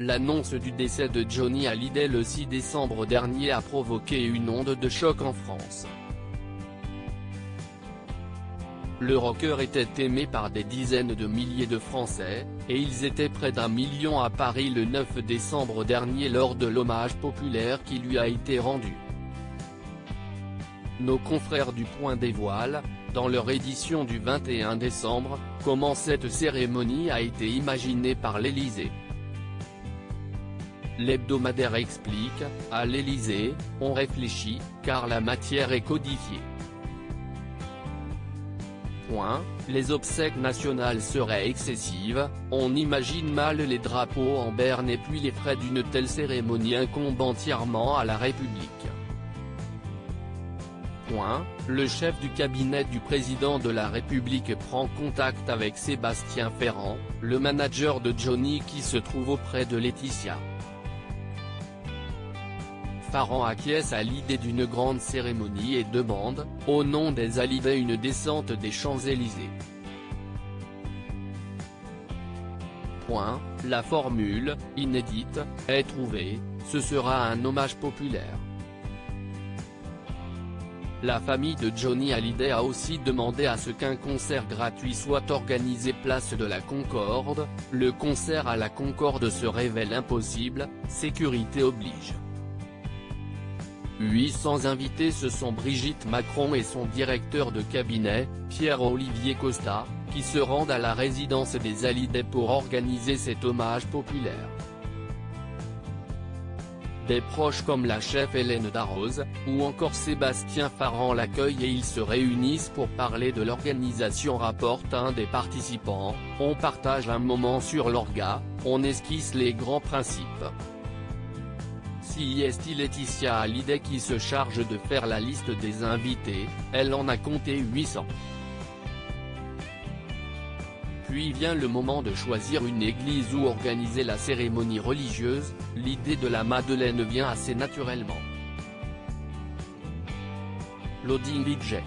L'annonce du décès de Johnny Hallyday le 6 décembre dernier a provoqué une onde de choc en France. Le rocker était aimé par des dizaines de milliers de Français, et ils étaient près d'1 million à Paris le 9 décembre dernier lors de l'hommage populaire qui lui a été rendu. Nos confrères du Point dévoilent, dans leur édition du 21 décembre, comment cette cérémonie a été imaginée par l'Élysée. L'hebdomadaire explique, à l'Élysée, on réfléchit, car la matière est codifiée. Les obsèques nationales seraient excessives, on imagine mal les drapeaux en berne et puis les frais d'une telle cérémonie incombent entièrement à la République. Le chef du cabinet du président de la République prend contact avec Sébastien Ferrand, le manager de Johnny qui se trouve auprès de Laetitia. Ferrand acquiesce à l'idée d'une grande cérémonie et demande, au nom des Hallyday, une descente des Champs-Élysées. La formule, inédite, est trouvée, ce sera un hommage populaire. La famille de Johnny Hallyday a aussi demandé à ce qu'un concert gratuit soit organisé place de la Concorde. Le concert à la Concorde se révèle impossible, sécurité oblige. 800 invités, ce sont Brigitte Macron et son directeur de cabinet, Pierre-Olivier Costa, qui se rendent à la résidence des Hallyday pour organiser cet hommage populaire. Des proches comme la chef Hélène Darroze, ou encore Sébastien Ferrand l'accueillent et ils se réunissent pour parler de l'organisation, rapporte un des participants. On partage un moment sur l'orga, on esquisse les grands principes. Si est Laetitia Hallyday qui se charge de faire la liste des invités, elle en a compté 800. Puis vient le moment de choisir une église où organiser la cérémonie religieuse. L'idée de la Madeleine vient assez naturellement. Loading budget.